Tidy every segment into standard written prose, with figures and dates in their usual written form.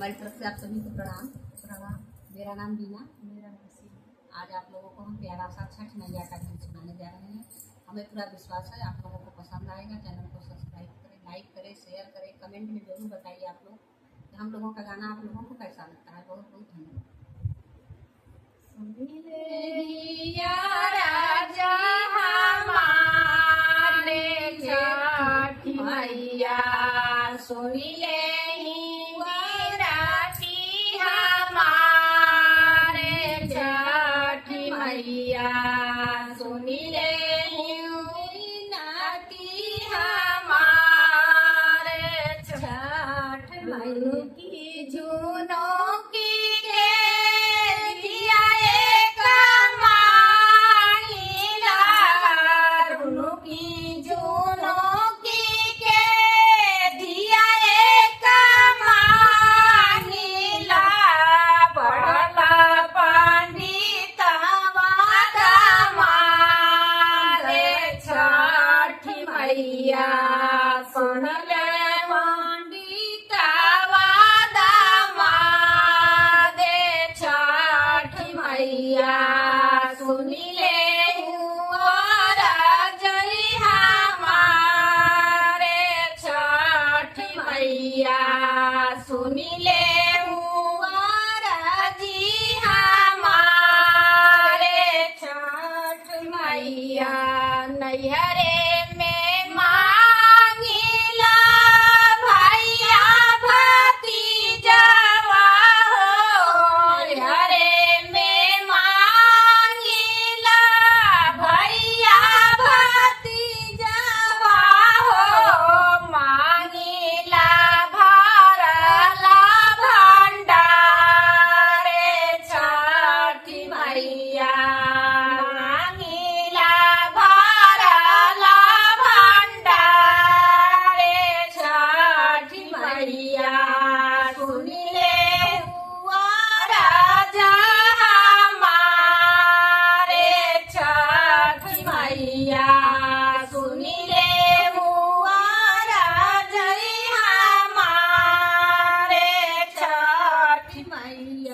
हमारी तरफ से आप सभी को प्रणाम। प्रणाम। मेरा नाम बीना। मेरा नाम सीमा। आज आप लोगों को हम प्यारा सा छठ मैया का गीत सुनाने जा रहे हैं। हमें पूरा विश्वास है आप लोगों को पसंद आएगा। चैनल को सब्सक्राइब करें, लाइक करें, शेयर करें, कमेंट में जरूर बताइए आप लोग कि हम लोगों का गाना आप लोगों को कैसा लगता है। बहुत बहुत धन्यवाद। मैया सुनी ले मैया सुनी ले नाती हमारे छठ मैया की जूनों की मैया सुन ले पंडिता वादा दे छठ मैया सुनी ले जय हमारे छठ मैया सुनी ले जी हमारे छठ मैया नैहरे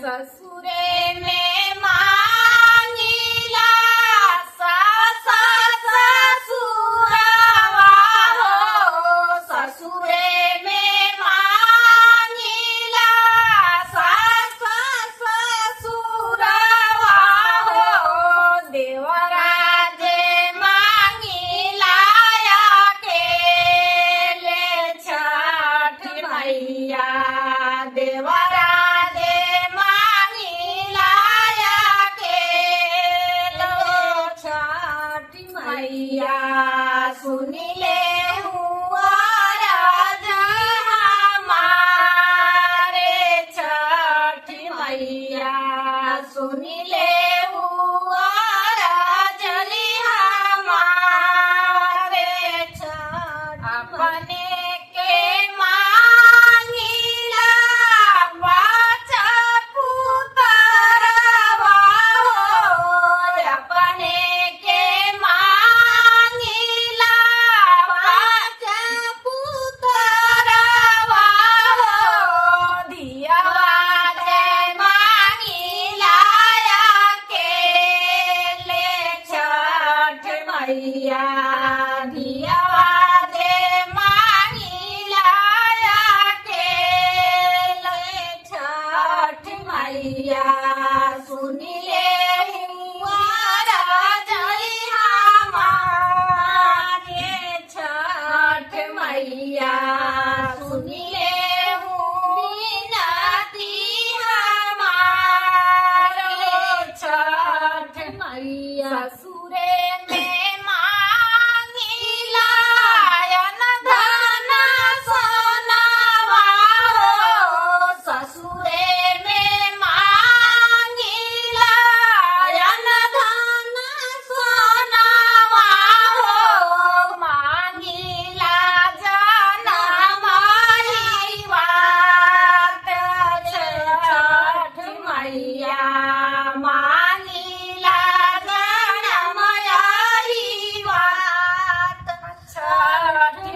ससुरे में मांगिला ससुरवा हो ससुरे में मांगिला ससुरवा हो देवराजे मांगिला अकेले छठ मैया देवरा मैया सुनी ले हमारे छठ मैया सुनी ले जली हमारे छठ अपने के मांगिला बच्चा पुतरवा हो अपने मैया धियावा दे मांगिला के छठ मैया सुनी ले जय हमारे छठ मैया सुनी ले विनती हमारे छठ मैया ससुरे में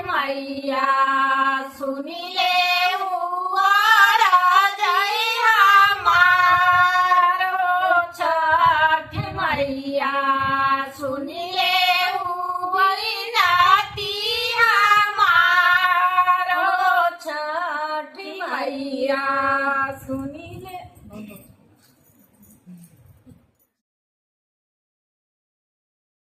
मैया सुनी ले हुआ राजा सुनी